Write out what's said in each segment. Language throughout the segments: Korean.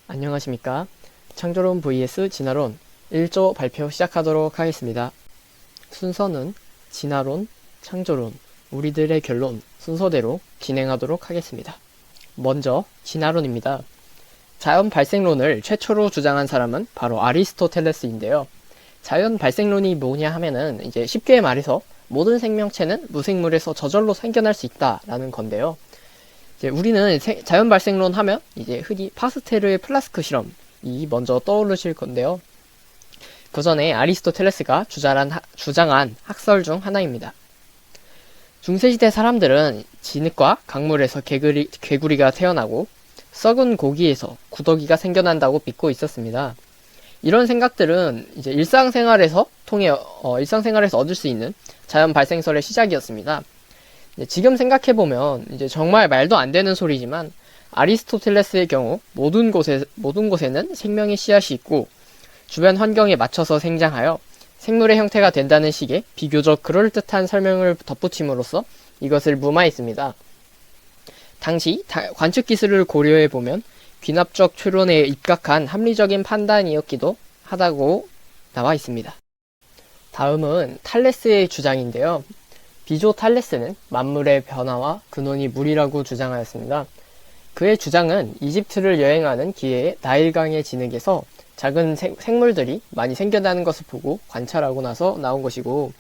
안녕하십니까. 창조론 vs 진화론 1조 발표 시작하도록 하겠습니다. 순서는 진화론, 창조론, 우리들의 결론 순서대로 진행하도록 하겠습니다. 먼저 진화론입니다. 자연 발생론을 최초로 주장한 사람은 바로 아리스토텔레스인데요. 자연 발생론이 뭐냐 하면은 이제 쉽게 말해서 모든 생명체는 무생물에서 저절로 생겨날 수 있다라는 건데요. 이제 우리는 자연 발생론 하면 이제 흔히 파스텔의 플라스크 실험이 먼저 떠오르실 건데요. 그 전에 아리스토텔레스가 주장한 학설 중 하나입니다. 중세시대 사람들은 진흙과 강물에서 개구리가 태어나고 썩은 고기에서 구더기가 생겨난다고 믿고 있었습니다. 이런 생각들은 이제 일상생활에서 얻을 수 있는 자연 발생설의 시작이었습니다. 지금 생각해보면 이제 정말 말도 안 되는 소리지만 아리스토텔레스의 경우 모든 곳에는 생명의 씨앗이 있고 주변 환경에 맞춰서 생장하여 생물의 형태가 된다는 식의 비교적 그럴듯한 설명을 덧붙임으로써 이것을 무마했습니다. 당시 관측 기술을 고려해보면 귀납적 추론에 입각한 합리적인 판단이었기도 하다고 나와 있습니다. 다음은 탈레스의 주장인데요. 비조 탈레스는 만물의 변화와 근원이 물이라고 주장하였습니다. 그의 주장은 이집트를 여행하는 기회에 나일강의 진흙에서 작은 생물들이 많이 생겨나는 것을 보고 관찰하고 나서 나온 것이고,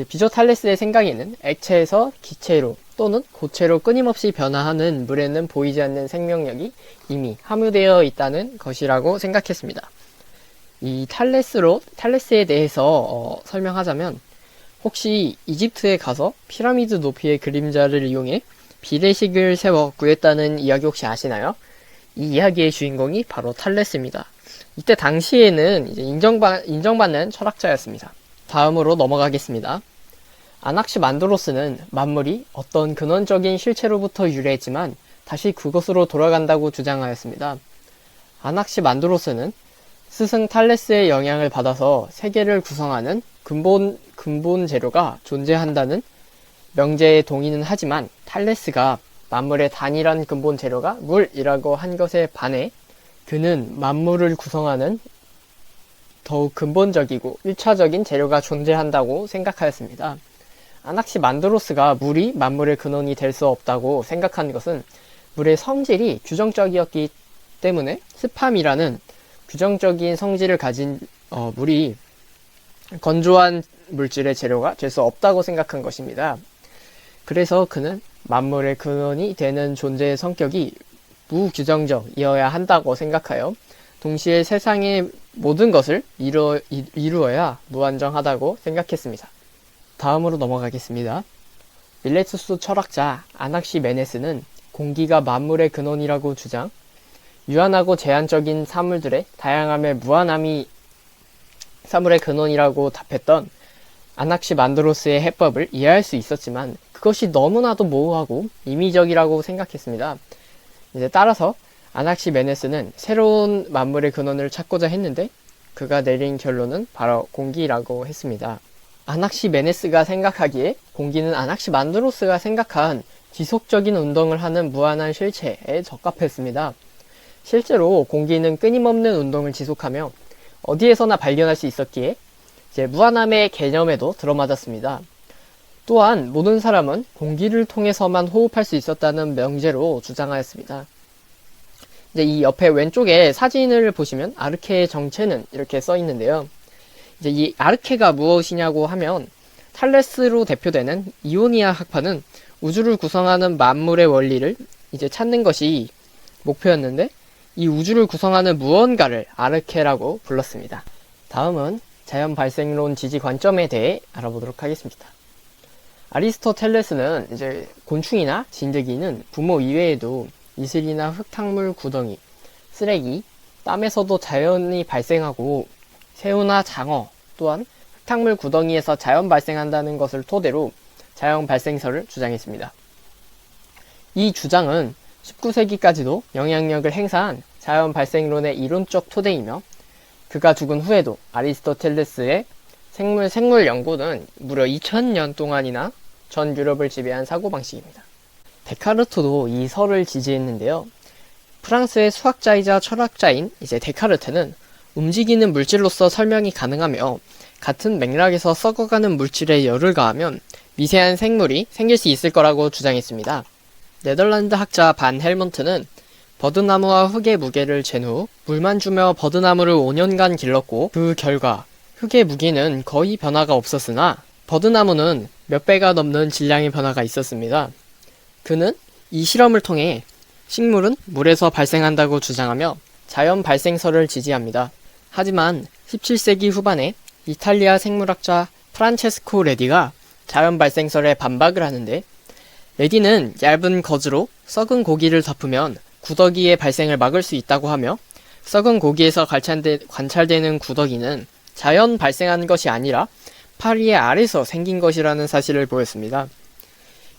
비조 탈레스의 생각에는 액체에서 기체로 또는 고체로 끊임없이 변화하는 물에는 보이지 않는 생명력이 이미 함유되어 있다는 것이라고 생각했습니다. 이 탈레스에 대해서 설명하자면, 혹시 이집트에 가서 피라미드 높이의 그림자를 이용해 비례식을 세워 구했다는 이야기 혹시 아시나요? 이 이야기의 주인공이 바로 탈레스입니다. 이때 당시에는 이제 인정받는 철학자였습니다. 다음으로 넘어가겠습니다. 아낙시만드로스는 만물이 어떤 근원적인 실체로부터 유래했지만 다시 그것으로 돌아간다고 주장하였습니다. 아낙시만드로스는 스승 탈레스의 영향을 받아서 세계를 구성하는 근본 재료가 존재한다는 명제에 동의는 하지만 탈레스가 만물의 단일한 근본 재료가 물이라고 한 것에 반해 그는 만물을 구성하는 더욱 근본적이고 1차적인 재료가 존재한다고 생각하였습니다. 아낙시만드로스가 물이 만물의 근원이 될 수 없다고 생각한 것은 물의 성질이 규정적이었기 때문에 스팜이라는 규정적인 성질을 가진 물이 건조한 물질의 재료가 될 수 없다고 생각한 것입니다. 그래서 그는 만물의 근원이 되는 존재의 성격이 무규정적이어야 한다고 생각하여 동시에 세상의 모든 것을 이루어야 무한정하다고 생각했습니다. 다음으로 넘어가겠습니다. 밀레투스 철학자 아낙시메네스는 공기가 만물의 근원이라고 주장, 유한하고 제한적인 사물들의 다양함의 무한함이 사물의 근원이라고 답했던 아낙시만드로스의 해법을 이해할 수 있었지만 그것이 너무나도 모호하고 임의적이라고 생각했습니다. 따라서 아낙시메네스는 새로운 만물의 근원을 찾고자 했는데 그가 내린 결론은 바로 공기라고 했습니다. 아낙시메네스가 생각하기에 공기는 아낙시만드로스가 생각한 지속적인 운동을 하는 무한한 실체에 적합했습니다. 실제로 공기는 끊임없는 운동을 지속하며 어디에서나 발견할 수 있었기에 무한함의 개념에도 들어맞았습니다. 또한 모든 사람은 공기를 통해서만 호흡할 수 있었다는 명제로 주장하였습니다. 이 옆에 왼쪽에 사진을 보시면 아르케의 정체는 이렇게 써 있는데요. 이 아르케가 무엇이냐고 하면 탈레스로 대표되는 이오니아 학파는 우주를 구성하는 만물의 원리를 찾는 것이 목표였는데 이 우주를 구성하는 무언가를 아르케라고 불렀습니다. 다음은 자연 발생론 지지 관점에 대해 알아보도록 하겠습니다. 아리스토텔레스는 곤충이나 진드기는 부모 이외에도 이슬이나 흙탕물 구덩이, 쓰레기, 땀에서도 자연이 발생하고 새우나 장어 또한 흙탕물 구덩이에서 자연 발생한다는 것을 토대로 자연 발생설을 주장했습니다. 이 주장은 19세기까지도 영향력을 행사한 자연 발생론의 이론적 토대이며 그가 죽은 후에도 아리스토텔레스의 생물 연구는 무려 2000년 동안이나 전 유럽을 지배한 사고방식입니다. 데카르트도 이 설을 지지했는데요. 프랑스의 수학자이자 철학자인 이제 데카르트는 움직이는 물질로서 설명이 가능하며 같은 맥락에서 썩어가는 물질에 열을 가하면 미세한 생물이 생길 수 있을 거라고 주장했습니다. 네덜란드 학자 반 헬먼트는 버드나무와 흙의 무게를 잰 후 물만 주며 버드나무를 5년간 길렀고 그 결과 흙의 무게는 거의 변화가 없었으나 버드나무는 몇 배가 넘는 질량의 변화가 있었습니다. 그는 이 실험을 통해 식물은 물에서 발생한다고 주장하며 자연 발생설을 지지합니다. 하지만 17세기 후반에 이탈리아 생물학자 프란체스코 레디가 자연 발생설에 반박을 하는데, 레디는 얇은 거즈로 썩은 고기를 덮으면 구더기의 발생을 막을 수 있다고 하며 썩은 고기에서 관찰되는 구더기는 자연 발생한 것이 아니라 파리의 알에서 생긴 것이라는 사실을 보였습니다.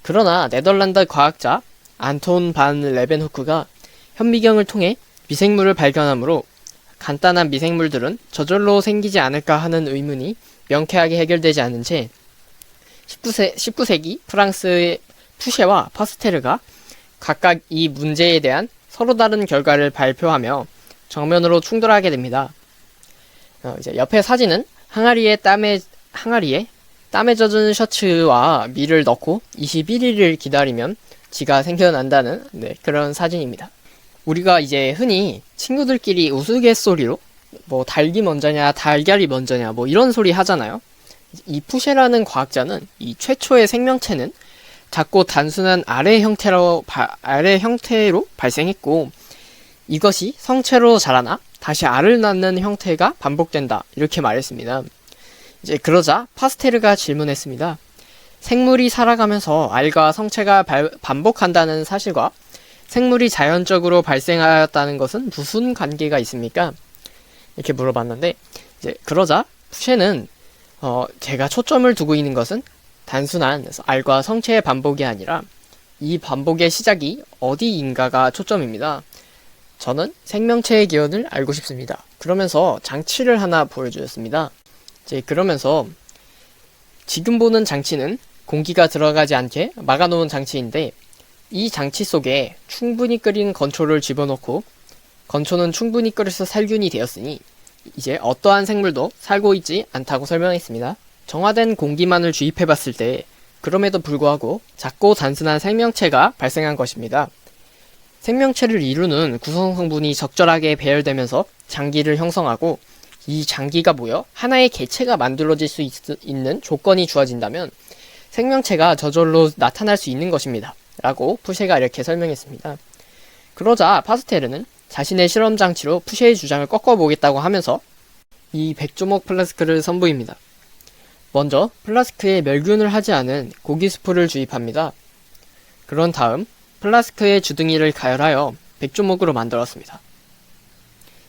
그러나 네덜란드 과학자 안톤 반 레벤후크가 현미경을 통해 미생물을 발견하므로 간단한 미생물들은 저절로 생기지 않을까 하는 의문이 명쾌하게 해결되지 않은 채 19세기 프랑스의 푸셰와 파스테르가 각각 이 문제에 대한 서로 다른 결과를 발표하며 정면으로 충돌하게 됩니다. 이제 옆에 사진은 항아리에 땀에 젖은 셔츠와 밀을 넣고 21일을 기다리면 쥐가 생겨난다는 그런 사진입니다. 우리가 이제 흔히 친구들끼리 우스갯소리로 뭐 닭이 먼저냐 달걀이 먼저냐 뭐 이런 소리 하잖아요. 이 푸셰라는 과학자는 이 최초의 생명체는 작고 단순한 알의 형태로 발생했고 이것이 성체로 자라나 다시 알을 낳는 형태가 반복된다 이렇게 말했습니다. 이제 그러자 파스테르가 질문했습니다. 생물이 살아가면서 알과 성체가 반복한다는 사실과 생물이 자연적으로 발생하였다는 것은 무슨 관계가 있습니까? 이렇게 물어봤는데, 이제 그러자 푸셰는 제가 초점을 두고 있는 것은 단순한 알과 성체의 반복이 아니라 이 반복의 시작이 어디인가가 초점입니다. 저는 생명체의 기원을 알고 싶습니다. 그러면서 장치를 하나 보여주었습니다. 이제 그러면서 지금 보는 장치는 공기가 들어가지 않게 막아놓은 장치인데, 이 장치 속에 충분히 끓인 건초를 집어넣고 건초는 충분히 끓여서 살균이 되었으니 이제 어떠한 생물도 살고 있지 않다고 설명했습니다. 정화된 공기만을 주입해봤을 때 그럼에도 불구하고 작고 단순한 생명체가 발생한 것입니다. 생명체를 이루는 구성 성분이 적절하게 배열되면서 장기를 형성하고 이 장기가 모여 하나의 개체가 만들어질 수 있는 조건이 주어진다면 생명체가 저절로 나타날 수 있는 것입니다. 라고 푸셰가 이렇게 설명했습니다. 그러자 파스테르는 자신의 실험 장치로 푸셰의 주장을 꺾어보겠다고 하면서 이 백조목 플라스크를 선보입니다. 먼저 플라스크에 멸균을 하지 않은 고기 스프를 주입합니다. 그런 다음 플라스크의 주둥이를 가열하여 백조목으로 만들었습니다.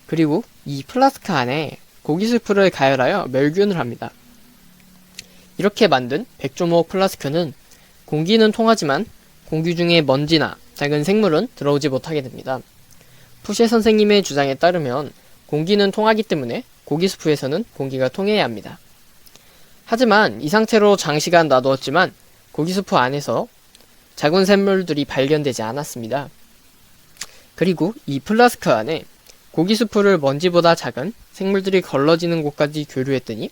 그리고 이 플라스크 안에 고기 스프를 가열하여 멸균을 합니다. 이렇게 만든 백조목 플라스크는 공기는 통하지만 공기 중에 먼지나 작은 생물은 들어오지 못하게 됩니다. 푸셰 선생님의 주장에 따르면 공기는 통하기 때문에 고기 스프에서는 공기가 통해야 합니다. 하지만 이 상태로 장시간 놔두었지만 고기 스프 안에서 작은 생물들이 발견되지 않았습니다. 그리고 이 플라스크 안에 고기 스프를 먼지보다 작은 생물들이 걸러지는 곳까지 교류했더니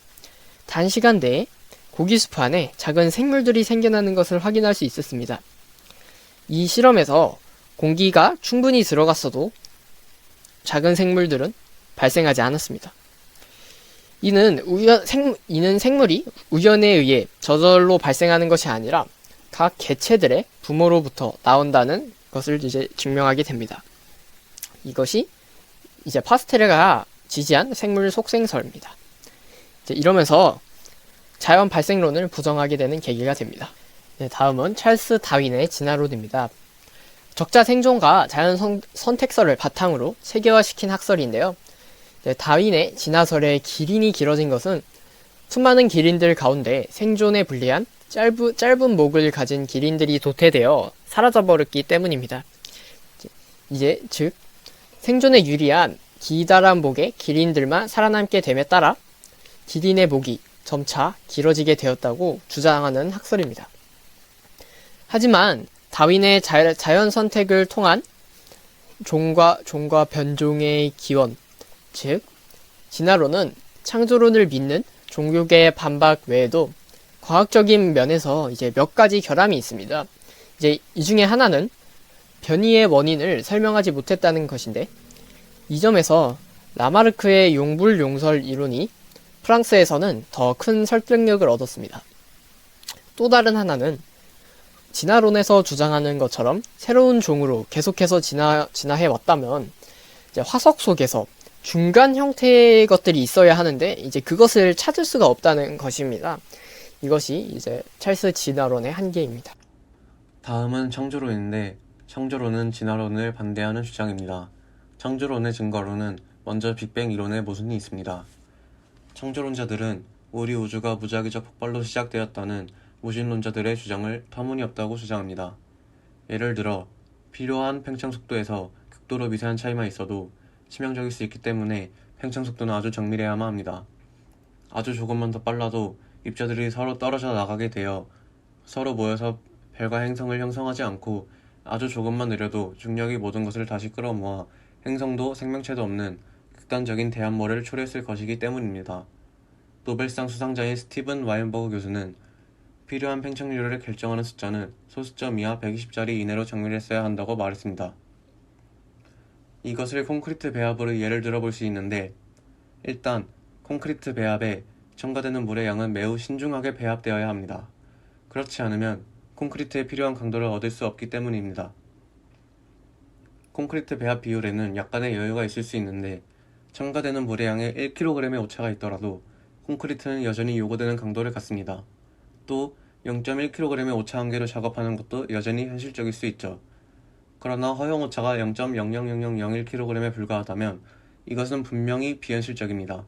단시간 내에 고기 스프 안에 작은 생물들이 생겨나는 것을 확인할 수 있었습니다. 이 실험에서 공기가 충분히 들어갔어도 작은 생물들은 발생하지 않았습니다. 이는 생물이 우연에 의해 저절로 발생하는 것이 아니라 각 개체들의 부모로부터 나온다는 것을 이제 증명하게 됩니다. 이것이 이제 파스테르가 지지한 생물 속생설입니다. 이제 이러면서 자연 발생론을 부정하게 되는 계기가 됩니다. 다음은 찰스 다윈의 진화론입니다. 적자 생존과 자연 선택설을 바탕으로 체계화시킨 학설인데요. 다윈의 진화설의 기린이 길어진 것은 수많은 기린들 가운데 생존에 불리한 짧은 목을 가진 기린들이 도태되어 사라져버렸기 때문입니다. 즉 생존에 유리한 기다란 목의 기린들만 살아남게 됨에 따라 기린의 목이 점차 길어지게 되었다고 주장하는 학설입니다. 하지만 다윈의 자연 선택을 통한 종과 변종의 기원, 즉 진화론은 창조론을 믿는 종교계의 반박 외에도 과학적인 면에서 이제 몇 가지 결함이 있습니다. 이제 이 중에 하나는 변이의 원인을 설명하지 못했다는 것인데, 이 점에서 라마르크의 용불용설 이론이 프랑스에서는 더 큰 설득력을 얻었습니다. 또 다른 하나는 진화론에서 주장하는 것처럼 새로운 종으로 계속해서 진화해 왔다면 이제 화석 속에서 중간 형태의 것들이 있어야 하는데 이제 그것을 찾을 수가 없다는 것입니다. 이것이 이제 찰스 진화론의 한계입니다. 다음은 창조론인데, 창조론은 진화론을 반대하는 주장입니다. 창조론의 증거로는 먼저 빅뱅 이론의 모순이 있습니다. 창조론자들은 우리 우주가 무작위적 폭발로 시작되었다는 무신론자들의 주장을 터무니없다고 주장합니다. 예를 들어 필요한 팽창 속도에서 극도로 미세한 차이만 있어도 치명적일 수 있기 때문에 팽창 속도는 아주 정밀해야만 합니다. 아주 조금만 더 빨라도 입자들이 서로 떨어져 나가게 되어 서로 모여서 별과 행성을 형성하지 않고, 아주 조금만 느려도 중력이 모든 것을 다시 끌어모아 행성도 생명체도 없는 극단적인 대함모를 초래했을 것이기 때문입니다. 노벨상 수상자인 스티븐 와인버그 교수는 필요한 팽창률을 결정하는 숫자는 소수점 이하 120자리 이내로 정밀했어야 한다고 말했습니다. 이것을 콘크리트 배합으로 예를 들어 볼 수 있는데, 일단 콘크리트 배합에 첨가되는 물의 양은 매우 신중하게 배합되어야 합니다. 그렇지 않으면 콘크리트에 필요한 강도를 얻을 수 없기 때문입니다. 콘크리트 배합 비율에는 약간의 여유가 있을 수 있는데, 첨가되는 물의 양에 1kg의 오차가 있더라도 콘크리트는 여전히 요구되는 강도를 갖습니다. 또 0.1kg의 오차 한계로 작업하는 것도 여전히 현실적일 수 있죠. 그러나 허용 오차가 0.00001kg에 불과하다면 이것은 분명히 비현실적입니다.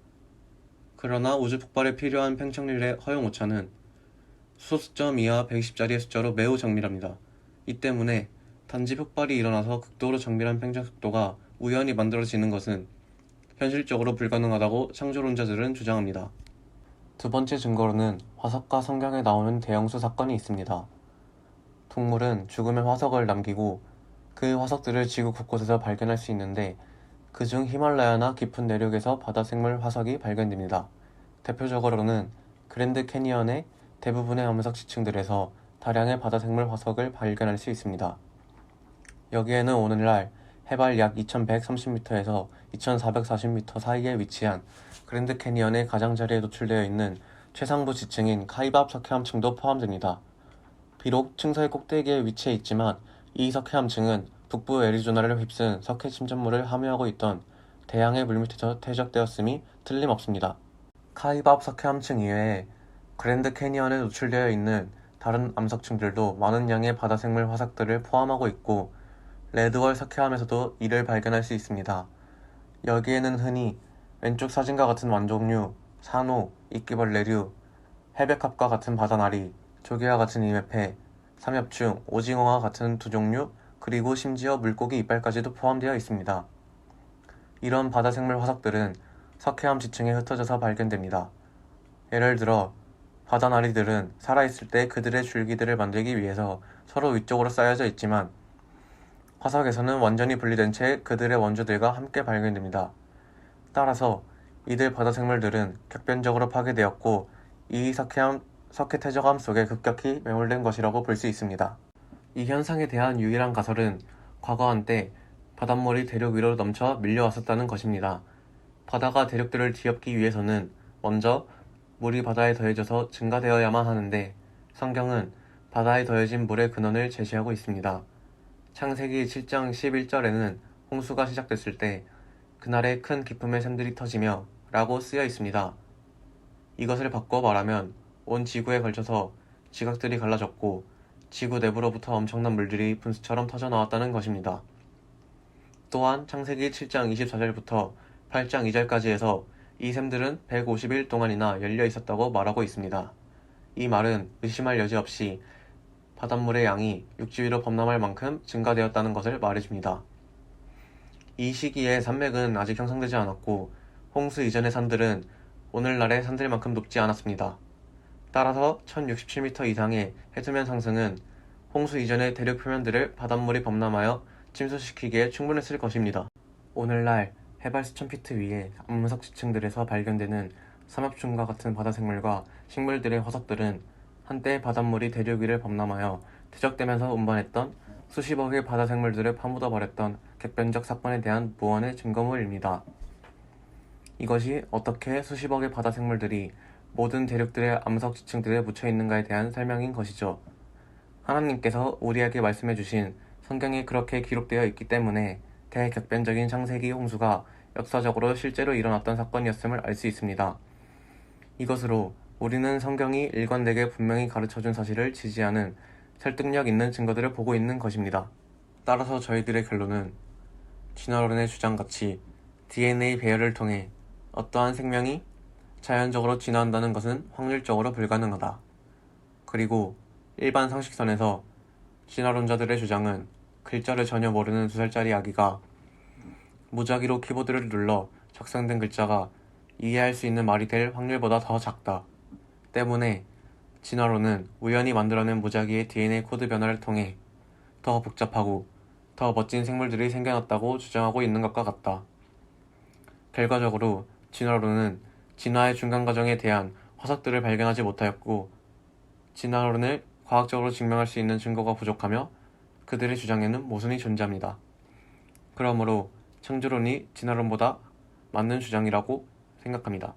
그러나 우주 폭발에 필요한 팽창률의 허용 오차는 소수점 이하 120자리의 숫자로 매우 정밀합니다. 이 때문에 단지 폭발이 일어나서 극도로 정밀한 팽창 속도가 우연히 만들어지는 것은 현실적으로 불가능하다고 창조론자들은 주장합니다. 두 번째 증거로는 화석과 성경에 나오는 대형수 사건이 있습니다. 동물은 죽으면 화석을 남기고 그 화석들을 지구 곳곳에서 발견할 수 있는데, 그중 히말라야나 깊은 내륙에서 바다생물 화석이 발견됩니다. 대표적으로는 그랜드 캐니언의 대부분의 암석 지층들에서 다량의 바다생물 화석을 발견할 수 있습니다. 여기에는 오늘날 해발 약 2130m에서 2440m 사이에 위치한 그랜드 캐니언의 가장자리에 노출되어 있는 최상부 지층인 카이밥 석회암층도 포함됩니다. 비록 층서의 꼭대기에 위치해 있지만 이 석회암층은 북부 애리조나를 휩쓴 석회 침전물을 함유하고 있던 대양의 물밑에서 퇴적되었음이 틀림없습니다. 카이밥 석회암층 이외에 그랜드 캐니언에 노출되어 있는 다른 암석층들도 많은 양의 바다생물 화석들을 포함하고 있고, 레드월 석회암에서도 이를 발견할 수 있습니다. 여기에는 흔히 왼쪽 사진과 같은 완종류, 산호, 이끼벌레류, 해백합과 같은 바다나리, 조개와 같은 이메페, 삼엽충, 오징어와 같은 두 종류, 그리고 심지어 물고기 이빨까지도 포함되어 있습니다. 이런 바다생물 화석들은 석회암 지층에 흩어져서 발견됩니다. 예를 들어 바다나리들은 살아있을 때 그들의 줄기들을 만들기 위해서 서로 위쪽으로 쌓여져 있지만, 화석에서는 완전히 분리된 채 그들의 원주들과 함께 발견됩니다. 따라서 이들 바다생물들은 격변적으로 파괴되었고, 이 석회 퇴적암 속에 급격히 매몰된 것이라고 볼 수 있습니다. 이 현상에 대한 유일한 가설은 과거 한때 바닷물이 대륙 위로 넘쳐 밀려왔었다는 것입니다. 바다가 대륙들을 뒤엎기 위해서는 먼저 물이 바다에 더해져서 증가되어야만 하는데, 성경은 바다에 더해진 물의 근원을 제시하고 있습니다. 창세기 7장 11절에는 홍수가 시작됐을 때 그날에 큰 기품의 샘들이 터지며 라고 쓰여 있습니다. 이것을 바꿔 말하면 온 지구에 걸쳐서 지각들이 갈라졌고 지구 내부로부터 엄청난 물들이 분수처럼 터져 나왔다는 것입니다. 또한 창세기 7장 24절부터 8장 2절까지에서 이 샘들은 150일 동안이나 열려 있었다고 말하고 있습니다. 이 말은 의심할 여지 없이 바닷물의 양이 육지 위로 범람할 만큼 증가되었다는 것을 말해줍니다. 이 시기에 산맥은 아직 형성되지 않았고 홍수 이전의 산들은 오늘날의 산들만큼 높지 않았습니다. 따라서 1067m 이상의 해수면 상승은 홍수 이전의 대륙 표면들을 바닷물이 범람하여 침수시키기에 충분했을 것입니다. 오늘날 해발 수천 피트 위의 암석 지층들에서 발견되는 삼엽충과 같은 바다 생물과 식물들의 화석들은 한때 바닷물이 대륙 위를 범람하여 퇴적되면서 운반했던 수십억의 바다 생물들을 파묻어 버렸던 객변적 사건에 대한 무언의 증거물입니다. 이것이 어떻게 수십억의 바다 생물들이 모든 대륙들의 암석 지층들에 묻혀 있는가에 대한 설명인 것이죠. 하나님께서 우리에게 말씀해 주신 성경에 그렇게 기록되어 있기 때문에 대격변적인 창세기 홍수가 역사적으로 실제로 일어났던 사건이었음을 알 수 있습니다. 이것으로 우리는 성경이 일관되게 분명히 가르쳐준 사실을 지지하는 설득력 있는 증거들을 보고 있는 것입니다. 따라서 저희들의 결론은 진화론의 주장같이 DNA 배열을 통해 어떠한 생명이 자연적으로 진화한다는 것은 확률적으로 불가능하다. 그리고 일반 상식선에서 진화론자들의 주장은 글자를 전혀 모르는 2살짜리 아기가 무작위로 키보드를 눌러 작성된 글자가 이해할 수 있는 말이 될 확률보다 더 작다. 때문에 진화론은 우연히 만들어낸 무작위의 DNA 코드 변화를 통해 더 복잡하고 더 멋진 생물들이 생겨났다고 주장하고 있는 것과 같다. 결과적으로 진화론은 진화의 중간 과정에 대한 화석들을 발견하지 못하였고, 진화론을 과학적으로 증명할 수 있는 증거가 부족하며 그들의 주장에는 모순이 존재합니다. 그러므로 창조론이 진화론보다 맞는 주장이라고 생각합니다.